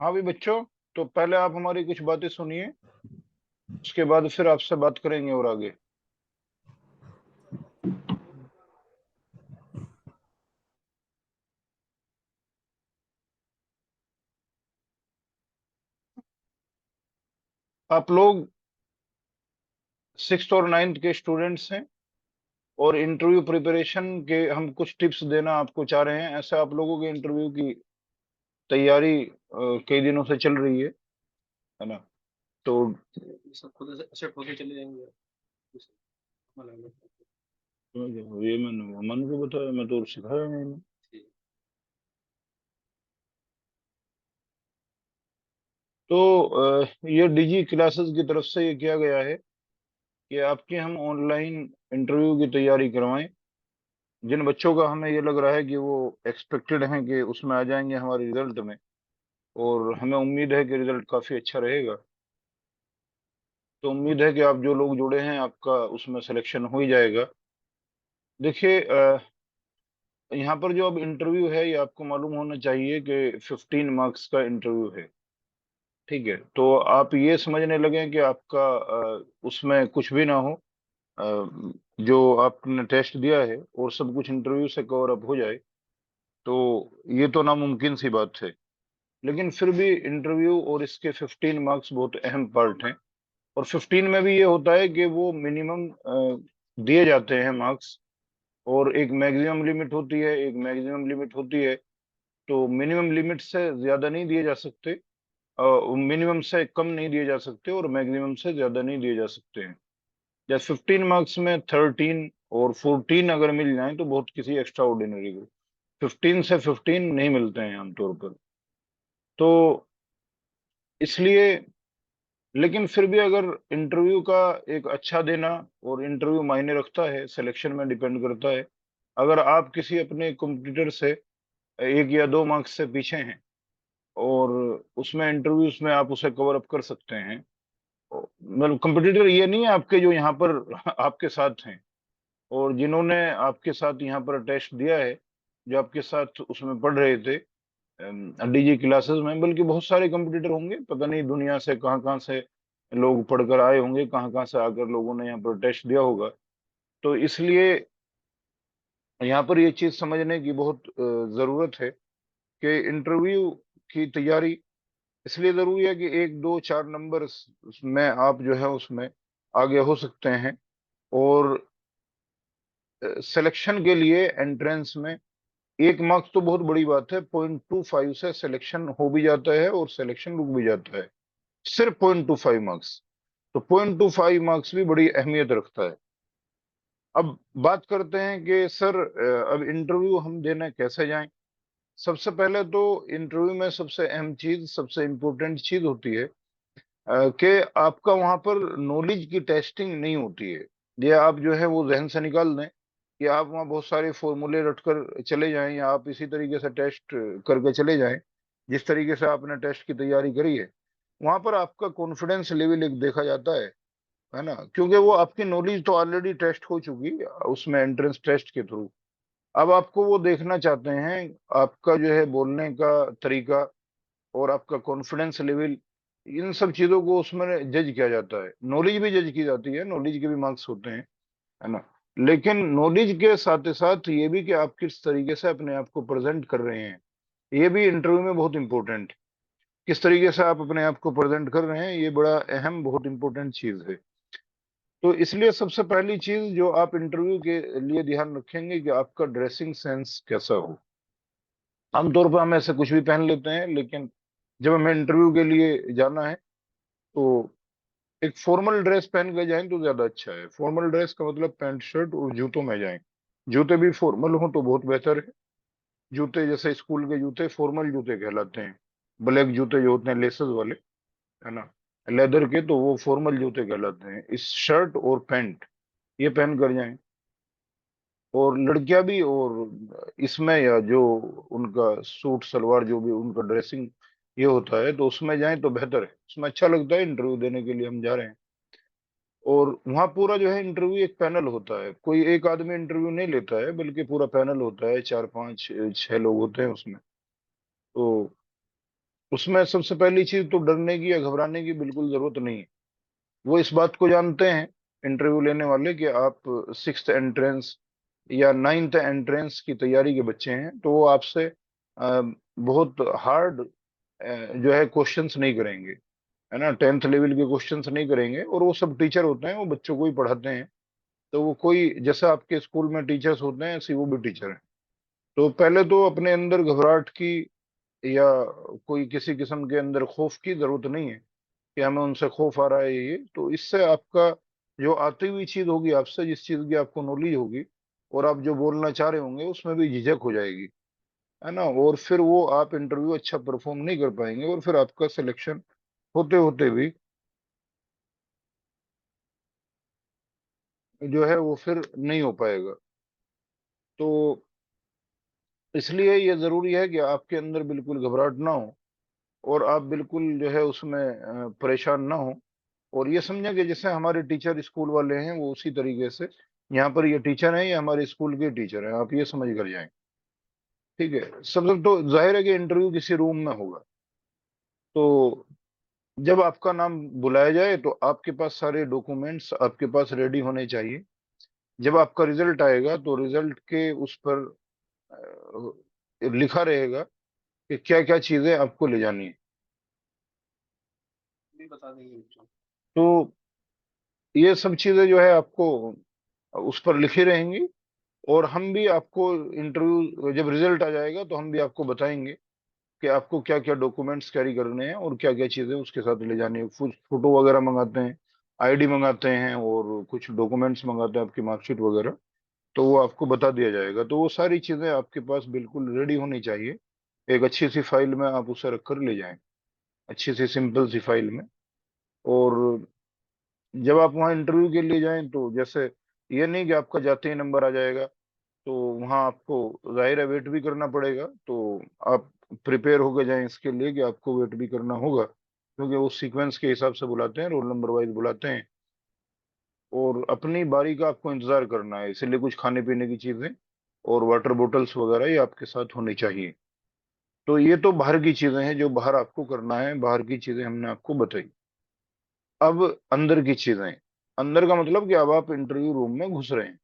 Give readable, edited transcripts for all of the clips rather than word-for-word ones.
हाँ भी बच्चों, तो पहले आप हमारी कुछ बातें सुनिए, उसके बाद फिर आपसे बात करेंगे और आगे। आप लोग सिक्स्थ और नाइन्थ के स्टूडेंट्स हैं, और इंटरव्यू प्रिपरेशन के हम कुछ टिप्स देना आपको चाह रहे हैं। ऐसे आप लोगों के इंटरव्यू की तैयारी कई दिनों से चल रही है ना? तो सब खुद से अच्छा होके चले जाएंगे। ये मैंने अमन को बताया, मैं तो सिखाया नहीं। तो ये डीजी क्लासेस की तरफ से ये किया गया है कि आपके हम ऑनलाइन इंटरव्यू की तैयारी करवाएं। जिन बच्चों का हमें ये लग रहा है कि वो एक्सपेक्टेड हैं कि उसमें आ जाएंगे हमारे रिजल्ट में, और हमें उम्मीद है कि रिजल्ट काफी अच्छा रहेगा, तो उम्मीद है कि आप जो लोग जुड़े हैं आपका उसमें सिलेक्शन हो ही जाएगा। देखिए, यहाँ पर जो अब इंटरव्यू है ये आपको मालूम होना चाहिए कि 15 मार्क्स का इंटरव्यू है। ठीक है, तो आप ये समझने लगे कि आपका उसमें कुछ भी ना हो, अ, जो आपने टेस्ट दिया है और सब कुछ इंटरव्यू से कवर अप हो जाए, तो ये तो नामुमकिन सी बात है। लेकिन फिर भी इंटरव्यू और इसके 15 मार्क्स बहुत अहम पार्ट हैं। और 15 में भी ये होता है कि वो मिनिमम दिए जाते हैं मार्क्स, और एक मैक्सिमम लिमिट होती है, एक मैक्सिमम लिमिट होती है। तो मिनिमम लिमिट से ज्यादा नहीं दिए जा सकते, मिनिमम से कम नहीं दिए जा सकते, और मैक्सिमम से ज्यादा नहीं दिए जा सकते हैं। जैसे 15 मार्क्स में 13 और 14 अगर मिल जाए तो बहुत किसी एक्स्ट्रा ऑर्डिनरी को, 15 से 15 नहीं मिलते हैं आमतौर पर। तो इसलिए, लेकिन फिर भी अगर इंटरव्यू का एक अच्छा देना, और इंटरव्यू मायने रखता है, सिलेक्शन में डिपेंड करता है। अगर आप किसी अपने कॉम्पिटिटर से 1 या 2 मार्क्स से पीछे हैं, और उसमें इंटरव्यूज में आप उसे कवर अप कर सकते हैं, मतलब कंपटीटर ये नहीं है आपके जो यहाँ पर आपके साथ हैं, और जिन्होंने आपके साथ यहाँ पर टेस्ट दिया है, जो आपके साथ उसमें पढ़ रहे थे डीजी क्लासेस में, बल्कि बहुत सारे कंपटीटर होंगे, पता नहीं दुनिया से कहाँ कहाँ से लोग पढ़कर आए होंगे, कहाँ कहाँ से आकर लोगों ने यहाँ पर टेस्ट दिया होगा। तो इसलिए यहाँ पर ये चीज समझने की बहुत जरूरत है कि इंटरव्यू की तैयारी इसलिए जरूरी है कि 1, 2, 4 नंबर में आप जो है उसमें आगे हो सकते हैं। और सिलेक्शन के लिए एंट्रेंस में 1 मार्क्स तो बहुत बड़ी बात है, 0.25 से सिलेक्शन हो भी जाता है और सिलेक्शन रुक भी जाता है, सिर्फ 0.25 मार्क्स। तो 0.25 मार्क्स भी बड़ी अहमियत रखता है। अब बात करते हैं कि सर, अब इंटरव्यू हम देने कैसे जाएं। सबसे पहले तो इंटरव्यू में सबसे अहम चीज, सबसे इम्पोर्टेंट चीज होती है कि आपका वहां पर नॉलेज की टेस्टिंग नहीं होती है। ये आप जो है वो जहन से निकाल दें कि आप वहाँ बहुत सारे फॉर्मूले रटकर चले जाएं, या आप इसी तरीके से टेस्ट करके चले जाएं जिस तरीके से आपने टेस्ट की तैयारी करी है। वहां पर आपका कॉन्फिडेंस लेवल एक देखा जाता है ना, क्योंकि वो आपकी नॉलेज तो ऑलरेडी टेस्ट हो चुकी उसमें एंट्रेंस टेस्ट के थ्रू। अब आपको वो देखना चाहते हैं आपका जो है बोलने का तरीका और आपका कॉन्फिडेंस लेवल, इन सब चीजों को उसमें जज किया जाता है। नॉलेज भी जज की जाती है, नॉलेज के भी मार्क्स होते हैं, है ना? लेकिन नॉलेज के साथ साथ ये भी कि आप किस तरीके से अपने आप को प्रेजेंट कर रहे हैं, ये भी इंटरव्यू में बहुत इंपॉर्टेंट। किस तरीके से आप अपने आप को प्रेजेंट कर रहे हैं, ये बड़ा अहम, बहुत इंपॉर्टेंट चीज है। तो इसलिए सबसे पहली चीज जो आप इंटरव्यू के लिए ध्यान रखेंगे कि आपका ड्रेसिंग सेंस कैसा हो। आमतौर पर हम ऐसे कुछ भी पहन लेते हैं, लेकिन जब हमें इंटरव्यू के लिए जाना है तो एक फॉर्मल ड्रेस पहन के जाएं तो ज्यादा अच्छा है। फॉर्मल ड्रेस का मतलब पैंट शर्ट और जूतों में जाएं। जूते भी फॉर्मल हो तो बहुत बेहतर है। जूते जैसे स्कूल के जूते फॉर्मल जूते कहलाते हैं। ब्लैक जूते जो होते हैं लेसेस वाले, है ना, लेदर के, तो वो फॉर्मल जूते कहलाते हैं। इस शर्ट और पैंट ये पहन कर जाएं। और लड़कियां भी, और इसमें या जो उनका सूट सलवार जो भी उनका ड्रेसिंग ये होता है, तो उसमें जाएं तो बेहतर है, उसमें अच्छा लगता है। इंटरव्यू देने के लिए हम जा रहे हैं, और वहाँ पूरा जो है इंटरव्यू एक पैनल होता है, कोई एक आदमी इंटरव्यू नहीं लेता है, बल्कि पूरा पैनल होता है, 4, 5, 6 लोग होते हैं उसमें। तो उसमें सबसे पहली चीज तो डरने की या घबराने की बिल्कुल जरूरत नहीं है। वो इस बात को जानते हैं इंटरव्यू लेने वाले कि आप सिक्स्थ एंट्रेंस या नाइन्थ एंट्रेंस की तैयारी के बच्चे हैं, तो वो आपसे बहुत हार्ड जो है क्वेश्चंस नहीं करेंगे, है ना, टेंथ लेवल के क्वेश्चंस नहीं करेंगे। और वो सब टीचर होते हैं, वो बच्चों को ही पढ़ाते हैं। तो वो कोई जैसे आपके स्कूल में टीचर्स होते हैं ऐसे ही वो भी टीचर हैं। तो पहले तो अपने अंदर घबराहट की या कोई किसी किस्म के अंदर खौफ की जरूरत नहीं है कि हमें उनसे खौफ आ रहा है। ये तो इससे आपका जो आती हुई चीज होगी आपसे, जिस चीज की आपको नॉलेज होगी और आप जो बोलना चाह रहे होंगे उसमें भी झिझक हो जाएगी, है ना। और फिर वो आप इंटरव्यू अच्छा परफॉर्म नहीं कर पाएंगे और फिर आपका सिलेक्शन होते होते भी जो है वो फिर नहीं हो पाएगा। तो इसलिए ये जरूरी है कि आपके अंदर बिल्कुल घबराहट ना हो और आप बिल्कुल जो है उसमें परेशान ना हो। और ये समझें कि जैसे हमारे टीचर स्कूल वाले हैं वो उसी तरीके से यहाँ पर ये टीचर हैं, ये हमारे स्कूल के टीचर हैं, आप ये समझ कर जाएं। ठीक है। सबसे तो जाहिर है कि इंटरव्यू किसी रूम में होगा। तो जब आपका नाम बुलाया जाए तो आपके पास सारे डॉक्यूमेंट्स आपके पास रेडी होने चाहिए। जब आपका रिजल्ट आएगा तो रिजल्ट के उस पर लिखा रहेगा कि क्या क्या चीजें आपको ले जानी है। भी बता देंगे बच्चों को। तो ये सब चीजें जो है आपको उस पर लिखी रहेंगी। और हम भी आपको इंटरव्यू जब रिजल्ट आ जाएगा तो हम भी आपको बताएंगे कि आपको क्या क्या डॉक्यूमेंट्स कैरी करने हैं और क्या क्या चीजें उसके साथ ले जानी है। कुछ फोटो वगैरह मंगाते हैं, आईडी मंगाते हैं और कुछ डॉक्यूमेंट्स मंगाते हैं, आपकी मार्कशीट वगैरह। तो वो आपको बता दिया जाएगा। तो वो सारी चीजें आपके पास बिल्कुल रेडी होनी चाहिए। एक अच्छी सी फाइल में आप उसे रख कर ले जाएं, अच्छी सी सिंपल सी फाइल में। और जब आप वहाँ इंटरव्यू के लिए जाएं तो जैसे ये नहीं कि आपका जाते ही नंबर आ जाएगा, तो वहाँ आपको जाहिर है वेट भी करना पड़ेगा। तो आप प्रिपेयर होकर जाएं इसके लिए कि आपको वेट भी करना होगा, क्योंकि वो सीक्वेंस के हिसाब से बुलाते हैं, रोल नंबर वाइज बुलाते हैं। और अपनी बारी का आपको इंतजार करना है, इसलिए कुछ खाने पीने की चीजें और वाटर बोतल्स वगैरह ये आपके साथ होनी चाहिए। तो ये तो बाहर की चीजें हैं जो बाहर आपको करना है, बाहर की चीजें हमने आपको बताई। अब अंदर की चीजें, अंदर का मतलब कि अब आप इंटरव्यू रूम में घुस रहे हैं।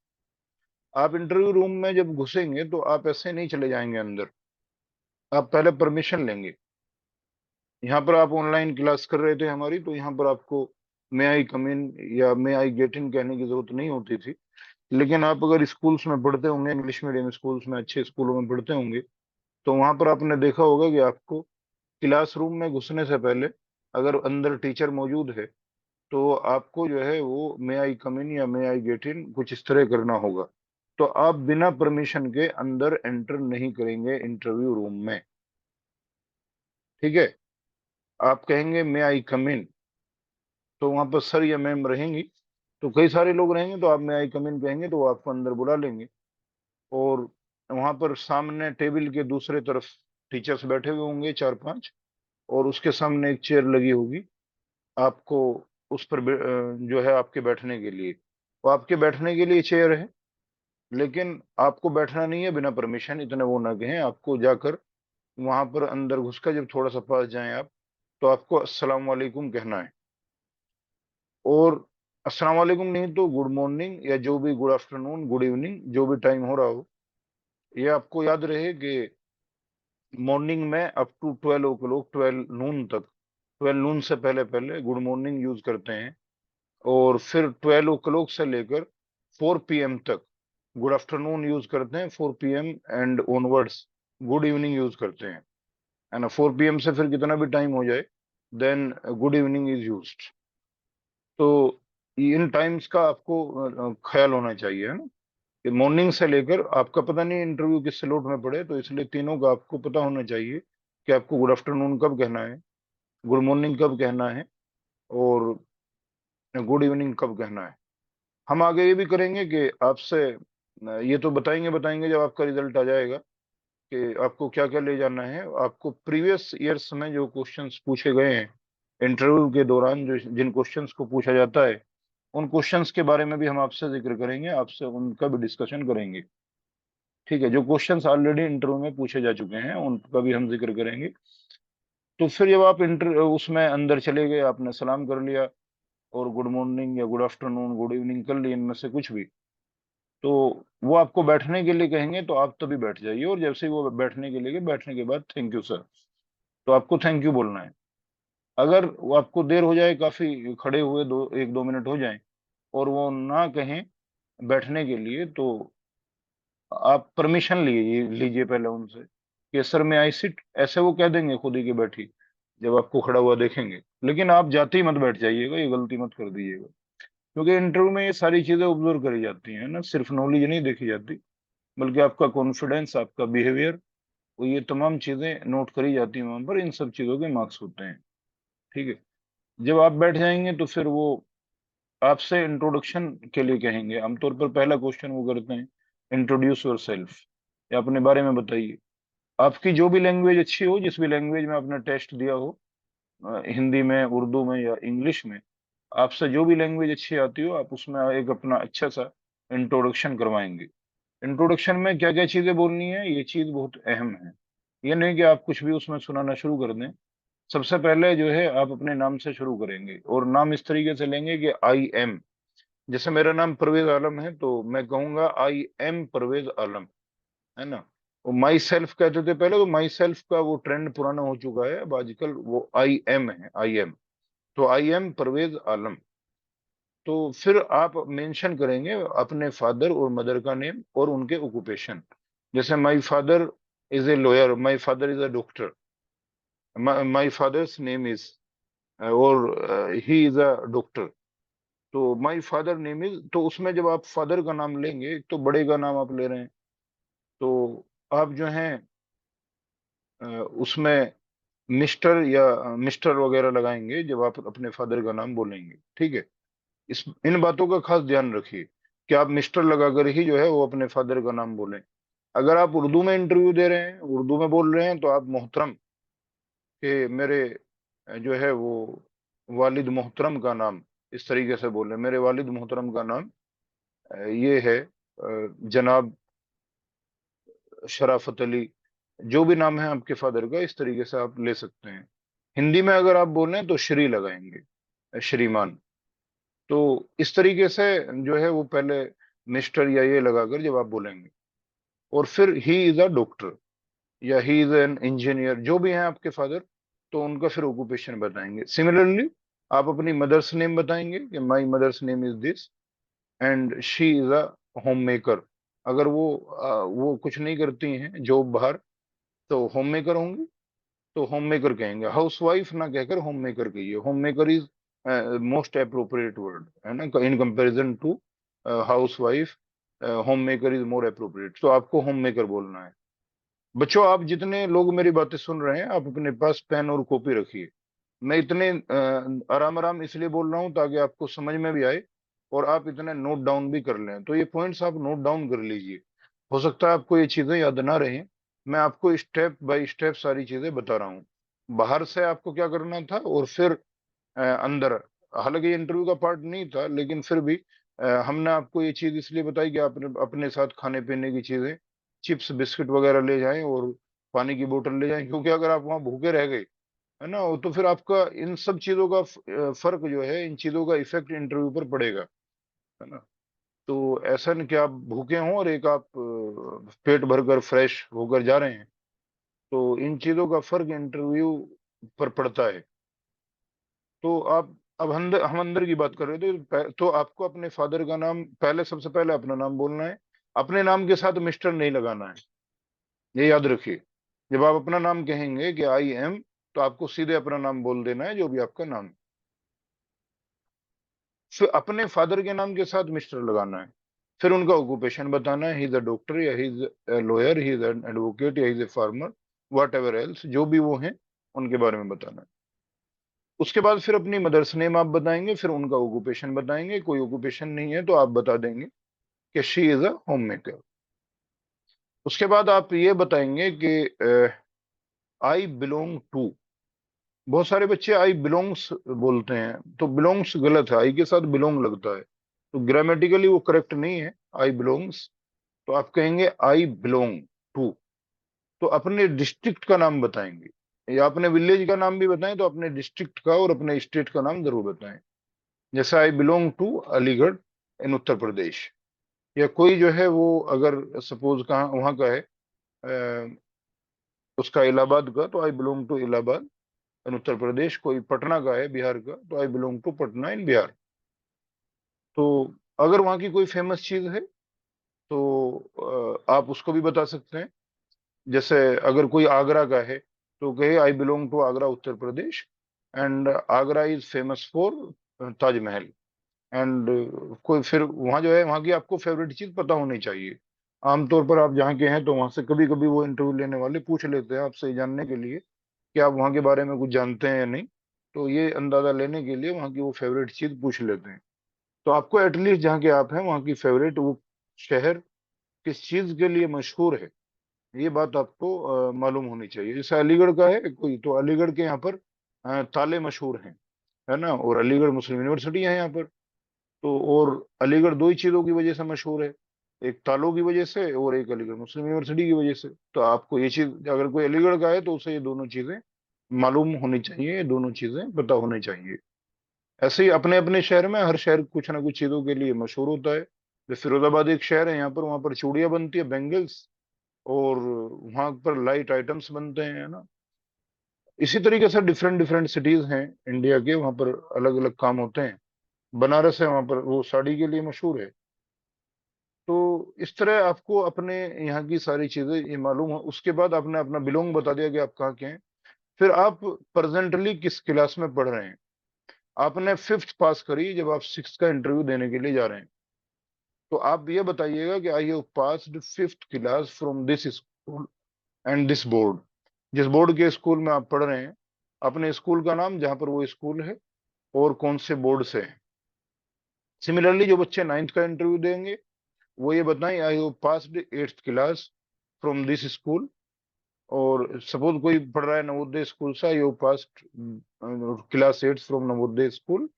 आप इंटरव्यू रूम में जब घुसेंगे तो आप ऐसे नहीं चले जाएंगे अंदर, आप पहले परमिशन लेंगे। यहाँ पर आप ऑनलाइन क्लास कर रहे थे हमारी, तो यहाँ पर आपको मे आई कम इन या मे आई गेट इन कहने की जरूरत नहीं होती थी। लेकिन आप अगर स्कूल्स में पढ़ते होंगे, इंग्लिश मीडियम स्कूल्स में, अच्छे स्कूलों में पढ़ते होंगे, तो वहां पर आपने देखा होगा कि आपको क्लासरूम में घुसने से पहले अगर अंदर टीचर मौजूद है तो आपको जो है वो मे आई कम इन या मे आई गेट इन कुछ इस तरह करना होगा। तो आप बिना परमिशन के अंदर एंटर नहीं करेंगे इंटरव्यू रूम में। ठीक है। आप कहेंगे मे आई कम इन, तो वहां पर सर या मैम रहेंगी। तो कई सारे लोग रहेंगे तो आप मे आई कम इन कहेंगे तो वो आपको अंदर बुला लेंगे। और वहां पर सामने टेबल के दूसरे तरफ टीचर्स बैठे हुए होंगे चार पांच, और उसके सामने एक चेयर लगी होगी आपको उस पर जो है आपके बैठने के लिए। वो आपके बैठने के लिए चेयर है, लेकिन आपको बैठना नहीं है बिना परमिशन, इतने वो ना कहें। आपको जाकर वहां पर अंदर घुसकर जब थोड़ा सा पास जाएं आप, तो आपको अस्सलाम वालेकुम कहना है। और अस्सलाम वालेकुम नहीं तो गुड मॉर्निंग या जो भी, गुड आफ्टरनून, गुड इवनिंग, जो भी टाइम हो रहा हो। ये आपको याद रहे कि मॉर्निंग में अप टू 12 o'clock, 12 नून तक, 12 नून से पहले पहले गुड मॉर्निंग यूज करते हैं। और फिर 12 o'clock से लेकर 4 PM तक गुड आफ्टरनून यूज करते हैं। 4 PM and onwards good evening use करते हैं, है ना। 4 PM से फिर कितना भी टाइम हो जाए, then good evening is used. तो इन टाइम्स का आपको ख्याल होना चाहिए, है ना। कि मॉर्निंग से लेकर, आपका पता नहीं इंटरव्यू किस स्लॉट में पड़े, तो इसलिए तीनों का आपको पता होना चाहिए कि आपको गुड आफ्टरनून कब कहना है, गुड मॉर्निंग कब कहना है, और गुड इवनिंग कब कहना है। हम आगे ये भी करेंगे कि आपसे ये तो बताएंगे बताएंगे जब आपका रिजल्ट आ जाएगा कि आपको क्या क्या ले जाना है। आपको प्रीवियस ईयर्स में जो क्वेश्चंस पूछे गए हैं इंटरव्यू के दौरान, जो जिन क्वेश्चंस को पूछा जाता है, उन क्वेश्चंस के बारे में भी हम आपसे जिक्र करेंगे, आपसे उनका भी डिस्कशन करेंगे। ठीक है। जो क्वेश्चंस ऑलरेडी इंटरव्यू में पूछे जा चुके हैं उनका भी हम जिक्र करेंगे। तो फिर जब आप इंटर उसमें अंदर चले गए, आपने सलाम कर लिया और गुड मॉर्निंग या गुड आफ्टरनून गुड इवनिंग कर ली, इनमें से कुछ भी, तो वो आपको बैठने के लिए कहेंगे तो आप तभी बैठ जाइए। और जैसे ही वो बैठने के लिए गए, बैठने के बाद थैंक यू सर, तो आपको थैंक यू बोलना है। अगर वो आपको देर हो जाए, काफी खड़े हुए 1-2 मिनट हो जाए और वो ना कहें बैठने के लिए, तो आप परमिशन लीजिए लीजिए पहले उनसे कि सर मैं आई सिट, ऐसे वो कह देंगे खुद ही कि बैठी, जब आपको खड़ा हुआ देखेंगे। लेकिन आप जाते ही मत बैठ जाइएगा, ये गलती मत कर दीजिएगा, क्योंकि इंटरव्यू में ये सारी चीजें ऑब्जर्व करी जाती हैं ना, सिर्फ नॉलेज नहीं देखी जाती, बल्कि आपका कॉन्फिडेंस, आपका बिहेवियर, वो ये तमाम चीजें नोट करी जाती हैं वहां पर। इन सब चीजों के मार्क्स होते हैं। ठीक है। जब आप बैठ जाएंगे तो फिर वो आपसे इंट्रोडक्शन के लिए कहेंगे। आमतौर पर पहला क्वेश्चन वो करते हैं, इंट्रोड्यूस योर सेल्फ, या अपने बारे में बताइए। आपकी जो भी लैंग्वेज अच्छी हो, जिस भी लैंग्वेज में आपने टेस्ट दिया हो, हिंदी में, उर्दू में या इंग्लिश में, आपसे जो भी लैंग्वेज अच्छी आती हो, आप उसमें एक अपना अच्छा सा इंट्रोडक्शन करवाएंगे। इंट्रोडक्शन में क्या क्या चीजें बोलनी है, ये चीज बहुत अहम है। ये नहीं कि आप कुछ भी उसमें सुनाना शुरू कर दें। सबसे पहले जो है आप अपने नाम से शुरू करेंगे, और नाम इस तरीके से लेंगे कि आई एम। जैसे मेरा नाम परवेज आलम है, तो मैं कहूंगा आई एम परवेज आलम, है ना। वो माई सेल्फ कहते थे पहले, तो माई सेल्फ का वो ट्रेंड पुराना हो चुका है। अब आजकल वो आई एम है, आई एम। तो आई एम परवेज आलम। तो फिर आप मेंशन करेंगे अपने फादर और मदर का नेम और उनके ऑक्यूपेशन। जैसे my father is a lawyer, my father is a doctor, my father's name is, और ही इज अ डॉक्टर। तो माई फादर नेम इज, तो उसमें जब आप फादर का नाम लेंगे, तो बड़े का नाम आप ले रहे हैं, तो आप जो हैं उसमें मिस्टर या मिस्टर वगैरह लगाएंगे जब आप अपने फादर का नाम बोलेंगे। ठीक है। इस इन बातों का खास ध्यान रखिए कि आप मिस्टर लगाकर ही जो है वो अपने फादर का नाम बोलें। अगर आप उर्दू में इंटरव्यू दे रहे हैं, उर्दू में बोल रहे हैं, तो आप मोहतरम के मेरे जो है वो वालिद मोहतरम का नाम, इस तरीके से बोलें, मेरे वालिद मोहतरम का नाम ये है जनाब शराफत अली। जो भी नाम है आपके फादर का, इस तरीके से आप ले सकते हैं। हिंदी में अगर आप बोल रहे हैं तो श्री लगाएंगे, श्रीमान। तो इस तरीके से जो है वो पहले मिस्टर या ये लगाकर जब आप बोलेंगे, और फिर ही इज अ डॉक्टर या ही इज एन इंजीनियर, जो भी हैं आपके फादर, तो उनका फिर ऑक्यूपेशन बताएंगे। सिमिलरली आप अपनी मदर्स नेम बताएंगे कि my mother's name is this and she is a homemaker. अगर वो कुछ नहीं करती हैं जॉब बाहर, तो होम मेकर होंगी, तो होम मेकर कहेंगे। हाउस वाइफ ना कहकर होम मेकर कहिए। Homemaker is most appropriate word, है ना, in comparison to housewife. Homemaker is more appropriate, तो आपको होम मेकर बोलना है। बच्चों, आप जितने लोग मेरी बातें सुन रहे हैं, आप अपने पास पेन और कॉपी रखिए। मैं इतने आराम आराम इसलिए बोल रहा हूं ताकि आपको समझ में भी आए, और आप इतने नोट डाउन भी कर लें। तो ये पॉइंट्स आप नोट डाउन कर लीजिए। हो सकता है आपको ये चीजें याद ना रहें, मैं आपको स्टेप बाय स्टेप सारी चीजें बता रहा हूँ। बाहर से आपको क्या करना था, और फिर अंदर, हालांकि ये इंटरव्यू का पार्ट नहीं था, लेकिन फिर भी हमने आपको ये चीज इसलिए बताई कि आप अपने साथ खाने पीने की चीजें, चिप्स बिस्किट वगैरह ले जाएं, और पानी की बोतल ले जाएं, क्योंकि अगर आप वहां भूखे रह गए, है ना, तो फिर आपका इन सब चीजों का फर्क जो है, इन चीजों का इफेक्ट इंटरव्यू पर पड़ेगा, है ना। तो ऐसा नहीं कि आप भूखे हों और एक आप पेट भरकर फ्रेश होकर जा रहे हैं, तो इन चीजों का फर्क इंटरव्यू पर पड़ता है। तो आप, अब हम अंदर की बात कर रहे थे, तो आपको अपने फादर का नाम पहले, सबसे पहले अपना नाम बोलना है। अपने नाम के साथ मिस्टर नहीं लगाना है, ये याद रखिए। जब आप अपना नाम कहेंगे कि आई एम, तो आपको सीधे अपना नाम बोल देना है, जो भी आपका नाम है। फिर अपने फादर के नाम के साथ मिस्टर लगाना है। फिर उनका ऑक्यूपेशन बताना है, ही इज अ डॉक्टर, या he is a lawyer, he is an advocate, या he is a farmer, whatever else, जो भी वो हैं उनके बारे में बताना है। उसके बाद फिर अपनी मदर्स नेम आप बताएंगे, फिर उनका ऑक्यूपेशन बताएंगे। कोई ऑक्यूपेशन नहीं है तो आप बता देंगे कि she is a home maker. उसके बाद आप ये बताएंगे कि आई बिलोंग टू। बहुत सारे बच्चे आई बिलोंग्स बोलते हैं, तो बिलोंग्स गलत है, आई के साथ बिलोंग लगता है, तो ग्रामेटिकली वो करेक्ट नहीं है, आई बिलोंग्स। तो आप कहेंगे आई बिलोंग टू। तो अपने डिस्ट्रिक्ट का नाम बताएंगे। या अपने विलेज का नाम भी बताएं तो अपने डिस्ट्रिक्ट का और अपने स्टेट का नाम जरूर बताएं। जैसे आई बिलोंग टू अलीगढ़ इन उत्तर प्रदेश। या कोई जो है वो अगर सपोज कहाँ वहाँ का है, उसका इलाहाबाद का, तो आई बिलोंग टू इलाहाबाद इन उत्तर प्रदेश। कोई पटना का है बिहार का, तो आई बिलोंग टू पटना इन बिहार। तो अगर वहाँ की कोई फेमस चीज है तो आप उसको भी बता सकते हैं। जैसे अगर कोई आगरा का है तो कहे I belong to Agra Uttar Pradesh, and Agra is famous for Taj Mahal. एंड कोई फिर वहाँ जो है वहाँ की आपको फेवरेट चीज पता होनी चाहिए। आमतौर पर आप जहाँ के हैं तो वहाँ से कभी कभी वो इंटरव्यू लेने वाले पूछ लेते हैं आपसे ये जानने के लिए कि आप वहाँ के बारे में कुछ जानते हैं या नहीं। तो ये अंदाजा लेने के लिए वहाँ की वो फेवरेट चीज पूछ लेते हैं। तो आपको एटलीस्ट जहाँ के आप हैं वहाँ की फेवरेट वो शहर किस चीज के लिए मशहूर है, ये बात आपको मालूम होनी चाहिए। जैसे अलीगढ़ का है कोई, तो अलीगढ़ के यहाँ पर ताले मशहूर हैं, है ना। और अलीगढ़ मुस्लिम यूनिवर्सिटी है यहाँ पर। तो और अलीगढ़ दो ही चीजों की वजह से मशहूर है, एक तालों की वजह से और एक अलीगढ़ मुस्लिम यूनिवर्सिटी की वजह से। तो आपको ये चीज, अगर कोई अलीगढ़ का है तो उसे ये दोनों चीजें मालूम होनी चाहिए, ये दोनों चीजें पता होनी चाहिए। ऐसे ही अपने अपने शहर में हर शहर कुछ ना कुछ चीजों के लिए मशहूर होता है। जैसे फिरोजाबाद एक शहर है यहाँ पर, वहां पर चूड़ियां बनती है, बेंगल्स। और वहां पर लाइट आइटम्स बनते हैं, है ना। इसी तरीके से डिफरेंट डिफरेंट सिटीज हैं इंडिया के, वहां पर अलग अलग काम होते हैं। बनारस है वहां पर, वो साड़ी के लिए मशहूर है। तो इस तरह आपको अपने यहाँ की सारी चीजें ये मालूम हो। उसके बाद आपने अपना बिलोंग बता दिया कि आप कहाँ के हैं। फिर आप प्रेजेंटली किस क्लास में पढ़ रहे हैं। आपने फिफ्थ पास करी, जब आप सिक्स का इंटरव्यू देने के लिए जा रहे हैं तो आप ये बताइएगा कि आई have passed fifth class from this school and this board. जिस बोर्ड के स्कूल में आप पढ़ रहे हैं, अपने स्कूल का नाम जहां पर वो स्कूल है, और कौन से बोर्ड से है। सिमिलरली जो बच्चे नाइन्थ का इंटरव्यू देंगे वो ये बताएं I have passed eighth class from this school. और सपोज कोई पढ़ रहा है नवोदय स्कूल से, I have passed class eight from Navodaya school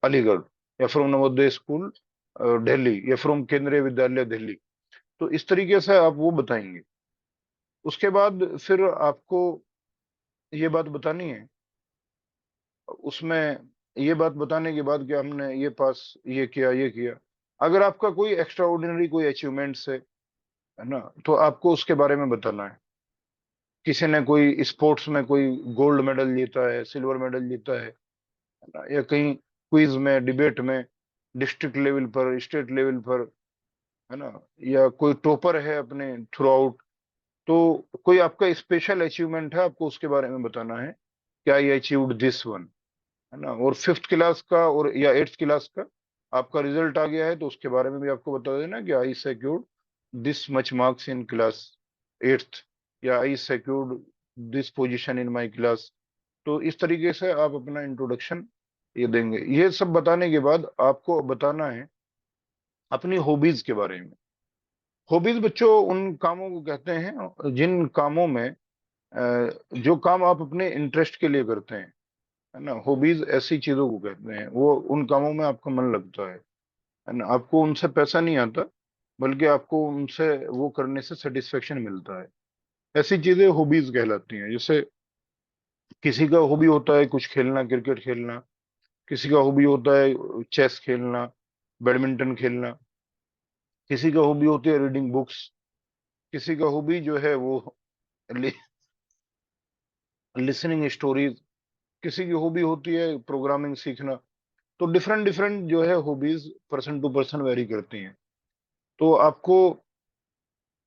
Aligarh, या फ्रॉम नवोदय स्कूल दिल्ली, या फ्रॉम केंद्रीय विद्यालय दिल्ली। तो इस तरीके से आप वो बताएंगे। उसके बाद फिर आपको ये बात बतानी है उसमें। ये बात बताने के बाद कि हमने ये पास ये किया ये किया। अगर आपका कोई एक्स्ट्रा ऑर्डिनरी कोई अचीवमेंट्स है ना, तो आपको उसके बारे में बताना है। किसी ने कोई स्पोर्ट्स में कोई गोल्ड मेडल जीता है, सिल्वर मेडल जीता है ना, या कहीं क्विज में, डिबेट में, डिस्ट्रिक्ट लेवल पर, स्टेट लेवल पर, है ना, या कोई टॉपर है अपने थ्रू आउट। तो कोई आपका स्पेशल अचीवमेंट है, आपको उसके बारे में बताना है कि आई अचीव्ड दिस वन, है ना। और फिफ्थ क्लास का और या एट्थ क्लास का आपका रिजल्ट आ गया है तो उसके बारे में भी आपको बता देना कि I secured this much marks in class eighth, या I secured this position in my class. तो इस तरीके से आप अपना इंट्रोडक्शन ये देंगे। ये सब बताने के बाद आपको बताना है अपनी हॉबीज के बारे में। हॉबीज बच्चों उन कामों को कहते हैं जिन कामों में जो काम आप अपने इंटरेस्ट के लिए करते हैं, है ना। हॉबीज ऐसी चीजों को कहते हैं वो उन कामों में आपका मन लगता है ना। आपको उनसे पैसा नहीं आता, बल्कि आपको उनसे वो करने से सेटिस्फेक्शन मिलता है। ऐसी चीजें हॉबीज कहलाती हैं। जैसे किसी का हॉबी होता है कुछ खेलना, क्रिकेट खेलना। किसी का हॉबी होता है चेस खेलना, बैडमिंटन खेलना। किसी का हॉबी होती है रीडिंग बुक्स। किसी का हॉबी जो है वो लिसनिंग स्टोरीज। किसी की हॉबी होती है प्रोग्रामिंग सीखना। तो डिफरेंट डिफरेंट जो है hobbies person to person vary करती हैं। तो आपको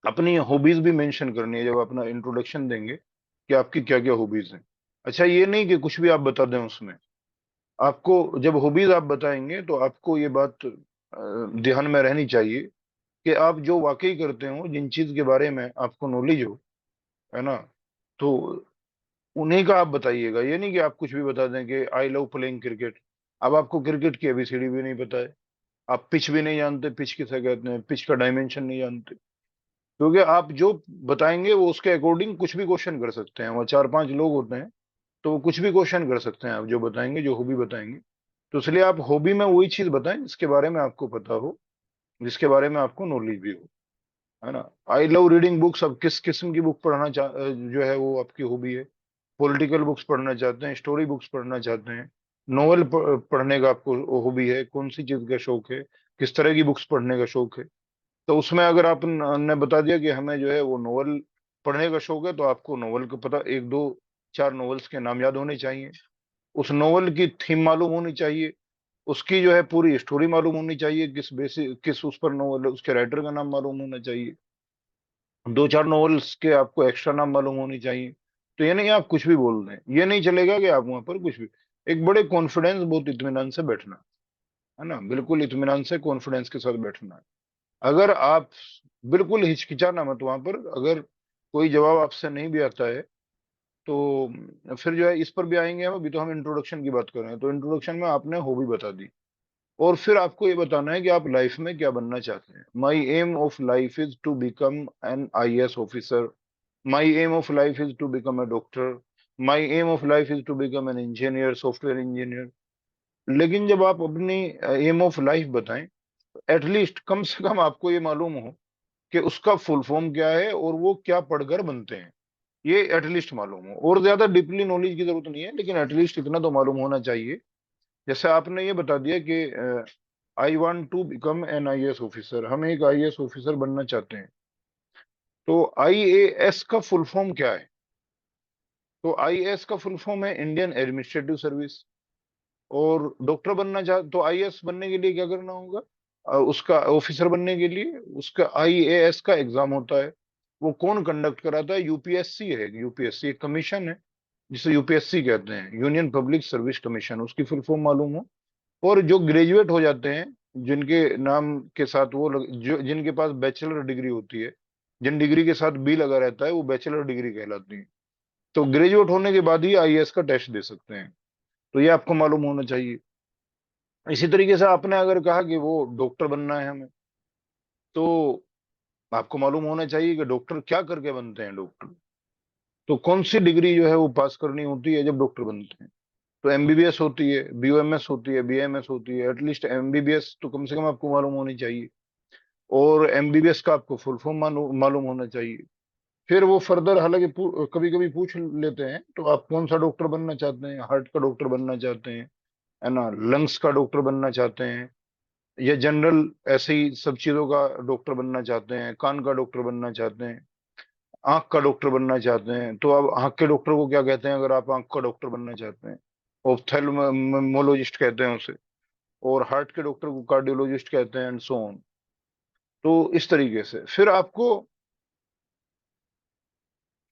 अपनी हॉबीज भी मेंशन करनी है जब अपना इंट्रोडक्शन देंगे कि आपकी क्या क्या हॉबीज हैं। अच्छा, ये नहीं कि कुछ भी आप बता दें उसमें। आपको जब हॉबीज आप बताएंगे तो आपको ये बात ध्यान में रहनी चाहिए कि आप जो वाकई करते हो, जिन चीज के बारे में आपको नॉलेज हो, है ना, तो उन्हीं का आप बताइएगा। ये नहीं कि आप कुछ भी बता दें कि आई लव प्लेइंग क्रिकेट। अब आपको क्रिकेट की एबीसीडी भी नहीं पता है, आप पिच भी नहीं जानते, पिच किसे कहते हैं, पिच का डायमेंशन नहीं जानते। क्योंकि आप जो बताएंगे वो उसके अकॉर्डिंग कुछ भी क्वेश्चन कर सकते हैं। वहाँ चार पांच लोग होते हैं तो वो कुछ भी क्वेश्चन कर सकते हैं आप जो बताएंगे, जो हॉबी बताएंगे। तो इसलिए आप हॉबी में वही चीज बताएं जिसके बारे में आपको पता हो, जिसके बारे में आपको नॉलेज भी हो, है ना। आई लव रीडिंग बुक्स, अब किस किस्म की बुक पढ़ना जो है वो आपकी हॉबी है। पॉलिटिकल बुक्स पढ़ना चाहते हैं, स्टोरी बुक्स पढ़ना चाहते हैं, नोवेल पढ़ने का आपको हॉबी है, कौन सी चीज का शौक है, किस तरह की बुक्स पढ़ने का शौक है। तो उसमें अगर आप ने बता दिया कि हमें जो है वो नोवेल पढ़ने का शौक है, तो आपको नोवेल का पता, एक दो चार नोवेल्स के नाम याद होने चाहिए, उस नोवेल की थीम मालूम होनी चाहिए, उसकी जो है पूरी स्टोरी मालूम होनी चाहिए, किस बेसिस किस उस पर नोवेल है, उसके राइटर का नाम मालूम होना चाहिए, दो चार नॉवेल्स के आपको एक्स्ट्रा नाम मालूम होनी चाहिए। तो ये नहीं आप कुछ भी बोल रहे हैं, ये नहीं चलेगा कि आप वहां पर कुछ भी, एक बड़े कॉन्फिडेंस, बहुत इत्मीनान से बैठना है ना, बिल्कुल इत्मीनान से कॉन्फिडेंस के साथ बैठना है। अगर आप बिल्कुल हिचकिचाना मत वहां पर, अगर कोई जवाब आपसे नहीं भी आता है तो फिर जो है इस पर भी आएंगे हम, अभी तो हम इंट्रोडक्शन की बात कर रहे हैं, तो इंट्रोडक्शन में आपने हॉबी बता दी, और फिर आपको ये बताना है कि आप लाइफ में क्या बनना चाहते हैं। My aim of life is to become an IAS officer, my aim of life is to become a doctor, my aim of life is to become an engineer, software engineer. लेकिन जब आप अपनी aim of life बताएं, at least कम से कम आपको ये मालूम हो कि उसका फुल फॉर्म क्या है और वो क्या पढ़कर बनते हैं, ये एटलीस्ट मालूम हो। और ज्यादा डीपली नॉलेज की जरूरत नहीं है, लेकिन एटलीस्ट इतना तो मालूम होना चाहिए। जैसे आपने ये बता दिया कि I want to become an IAS officer, हम एक आईएएस ऑफिसर बनना चाहते हैं, तो आईएएस का फुल फॉर्म क्या है? तो आईएएस का फुल फॉर्म है इंडियन एडमिनिस्ट्रेटिव सर्विस। और डॉक्टर बनना चाह तो आईएएस बनने के लिए क्या करना होगा? उसका ऑफिसर बनने के लिए उसका आईएएस का एग्जाम होता है। वो कौन कंडक्ट कराता है? यूपीएससी है, यूपीएससी एक कमीशन है जिसे यूपीएससी कहते हैं, यूनियन पब्लिक सर्विस कमीशन, उसकी फुल फॉर्म मालूम हो। और जो ग्रेजुएट हो जाते हैं, जिनके नाम के साथ जो जिनके पास बैचलर डिग्री होती है, जिन डिग्री के साथ बी लगा रहता है, वो बैचलर डिग्री कहलाती है। तो ग्रेजुएट होने के बाद ही आईएएस का टेस्ट दे सकते हैं। तो ये आपको मालूम होना चाहिए। इसी तरीके से आपने अगर कहा कि वो डॉक्टर बनना है हमें, तो आपको मालूम होना चाहिए कि डॉक्टर क्या करके बनते हैं डॉक्टर। तो कौन सी डिग्री जो है वो पास करनी होती है जब डॉक्टर बनते हैं? तो एमबीबीएस होती है, बीओएमएस होती है, बीएमएस होती है, एटलीस्ट एमबीबीएस तो कम से कम आपको मालूम होनी चाहिए। और एमबीबीएस का आपको फुल फॉर्म मालूम होना चाहिए। फिर वो फर्दर, हालांकि कभी कभी पूछ लेते हैं, तो आप कौन सा डॉक्टर बनना चाहते हैं? हार्ट का डॉक्टर बनना चाहते हैं, है ना, लंग्स का डॉक्टर बनना चाहते हैं, या जनरल ऐसे ही सब चीजों का डॉक्टर बनना चाहते हैं, कान का डॉक्टर बनना चाहते हैं, आंख का डॉक्टर बनना चाहते हैं? तो अब आंख के डॉक्टर को क्या कहते हैं अगर आप आंख का डॉक्टर बनना चाहते हैं? ऑप्थेल्मोलॉजिस्ट कहते हैं उसे। और हार्ट के डॉक्टर को कार्डियोलॉजिस्ट कहते हैं, एंड सो ऑन। तो इस तरीके से फिर आपको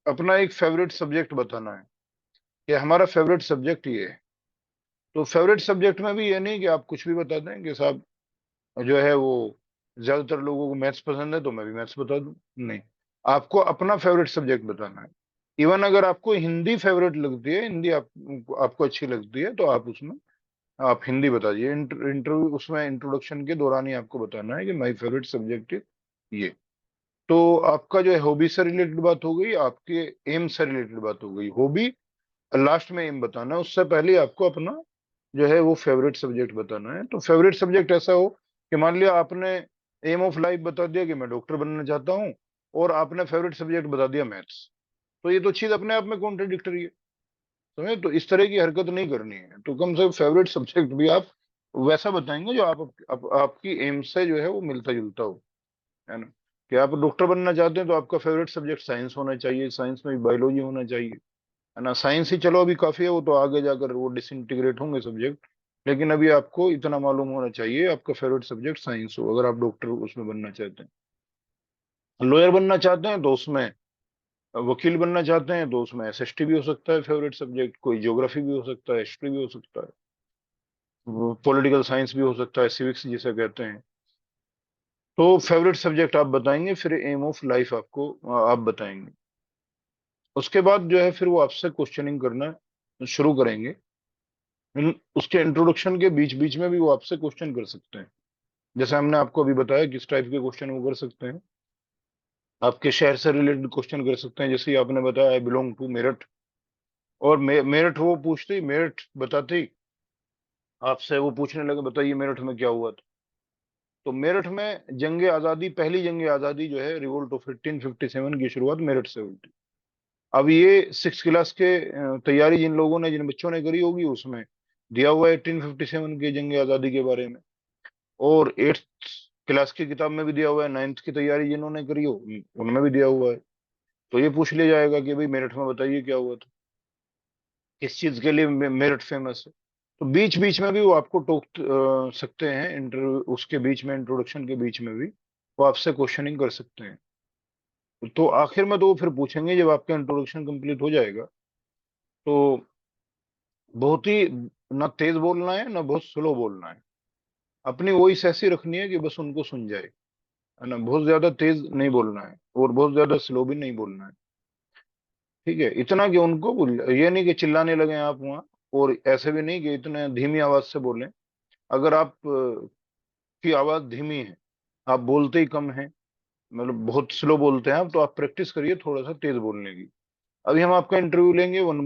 अपना एक फेवरेट सब्जेक्ट बताना है कि हमारा फेवरेट सब्जेक्ट ये है। तो फेवरेट सब्जेक्ट में भी ये नहीं कि आप कुछ भी बता दें कि साहब जो है वो, ज्यादातर लोगों को मैथ्स पसंद है तो मैं भी मैथ्स बता दूं। नहीं, आपको अपना फेवरेट सब्जेक्ट बताना है। इवन अगर आपको हिंदी फेवरेट लगती है, हिंदी आपको अच्छी लगती है, तो आप उसमें आप हिंदी बता दीजिए। इंटरव्यू उसमें इंट्रोडक्शन के दौरान ही आपको बताना है कि माय फेवरेट सब्जेक्ट इज ये। तो आपका जो है हॉबी से रिलेटेड बात हो गई, आपके एम से रिलेटेड बात हो गई। हॉबी लास्ट में एम बताना है, उससे पहले आपको अपना जो है वो फेवरेट सब्जेक्ट बताना है। तो फेवरेट सब्जेक्ट ऐसा हो कि मान लिया आपने एम ऑफ लाइफ बता दिया कि मैं डॉक्टर बनना चाहता हूँ, और आपने फेवरेट सब्जेक्ट बता दिया मैथ्स, तो ये तो चीज अपने आप में कॉन्ट्रडिक्टरी है। समझे? तो इस तरह की हरकत नहीं करनी है। तो कम से कम फेवरेट सब्जेक्ट भी आप वैसा बताएंगे जो आपकी एम से जो है वो मिलता जुलता हो, है ना। कि आप डॉक्टर बनना चाहते हैं तो आपका फेवरेट सब्जेक्ट साइंस होना चाहिए, साइंस में बायोलॉजी होना चाहिए, है ना। साइंस ही चलो अभी काफी है, वो तो आगे जाकर वो डिसइंटीग्रेट होंगे सब्जेक्ट। लेकिन अभी आपको इतना मालूम होना चाहिए आपका फेवरेट सब्जेक्ट साइंस हो, अगर आप डॉक्टर उसमें बनना चाहते हैं। लॉयर बनना चाहते हैं तो उसमें, वकील बनना चाहते हैं तो उसमें एसएसटी भी हो सकता है फेवरेट सब्जेक्ट, कोई ज्योग्राफी भी हो सकता है, हिस्ट्री भी हो सकता है, पॉलिटिकल साइंस भी हो सकता है, सिविक्स जिसे कहते हैं। तो फेवरेट सब्जेक्ट आप बताएंगे, फिर एम ऑफ लाइफ आपको आप बताएंगे। उसके बाद जो है फिर वो आपसे क्वेश्चनिंग करना शुरू करेंगे। उसके इंट्रोडक्शन के बीच बीच में भी वो आपसे क्वेश्चन कर सकते हैं। जैसे हमने आपको अभी बताया किस टाइप के क्वेश्चन वो कर सकते हैं। आपके शहर से रिलेटेड क्वेश्चन कर सकते हैं, जैसे ही आपने बताया आई बिलोंग टू मेरठ, और मेरठ वो पूछते ही, मेरठ बताते ही आपसे वो पूछने लगे बताइए मेरठ में क्या हुआ था। तो मेरठ में जंग आजादी, पहली जंग आजादी जो है, रिवोल्ट ऑफ 1857 की शुरुआत मेरठ से हुई थी। अब ये 6 क्लास के तैयारी जिन लोगों ने, जिन बच्चों ने करी होगी, उसमें दिया हुआ है 1857 के जंग आजादी के बारे में। और 8th क्लास की किताब में भी दिया हुआ है, 9th की तैयारी जिन्होंने करी हो उनमें भी दिया हुआ है। तो ये पूछ लिया जाएगा कि भाई मेरठ में बताइए क्या हुआ था, किस चीज के लिए मेरठ फेमस है। तो बीच बीच में भी वो आपको टोक सकते हैं, इंटरव्यू उसके बीच में, इंट्रोडक्शन के बीच में भी वो आपसे क्वेश्चनिंग कर सकते हैं। तो आखिर में तो वो फिर पूछेंगे, जब आपका इंट्रोडक्शन कंप्लीट हो जाएगा, तो बहुत ही ना तेज बोलना है ना बहुत स्लो बोलना है, अपनी वॉइस ऐसी रखनी है कि बस उनको सुन जाए, है ना। बहुत ज्यादा तेज नहीं बोलना है और बहुत ज्यादा स्लो भी नहीं बोलना है। ठीक है, इतना कि उनको ये नहीं कि चिल्लाने लगे आप वहां, और ऐसे भी नहीं कि इतने धीमी आवाज से बोलें। अगर आप की आवाज धीमी है, आप बोलते ही कम है, मतलब बहुत स्लो बोलते हैं आप, तो आप प्रैक्टिस करिए थोड़ा सा तेज बोलने की। अभी हम आपका इंटरव्यू लेंगे 1 बाय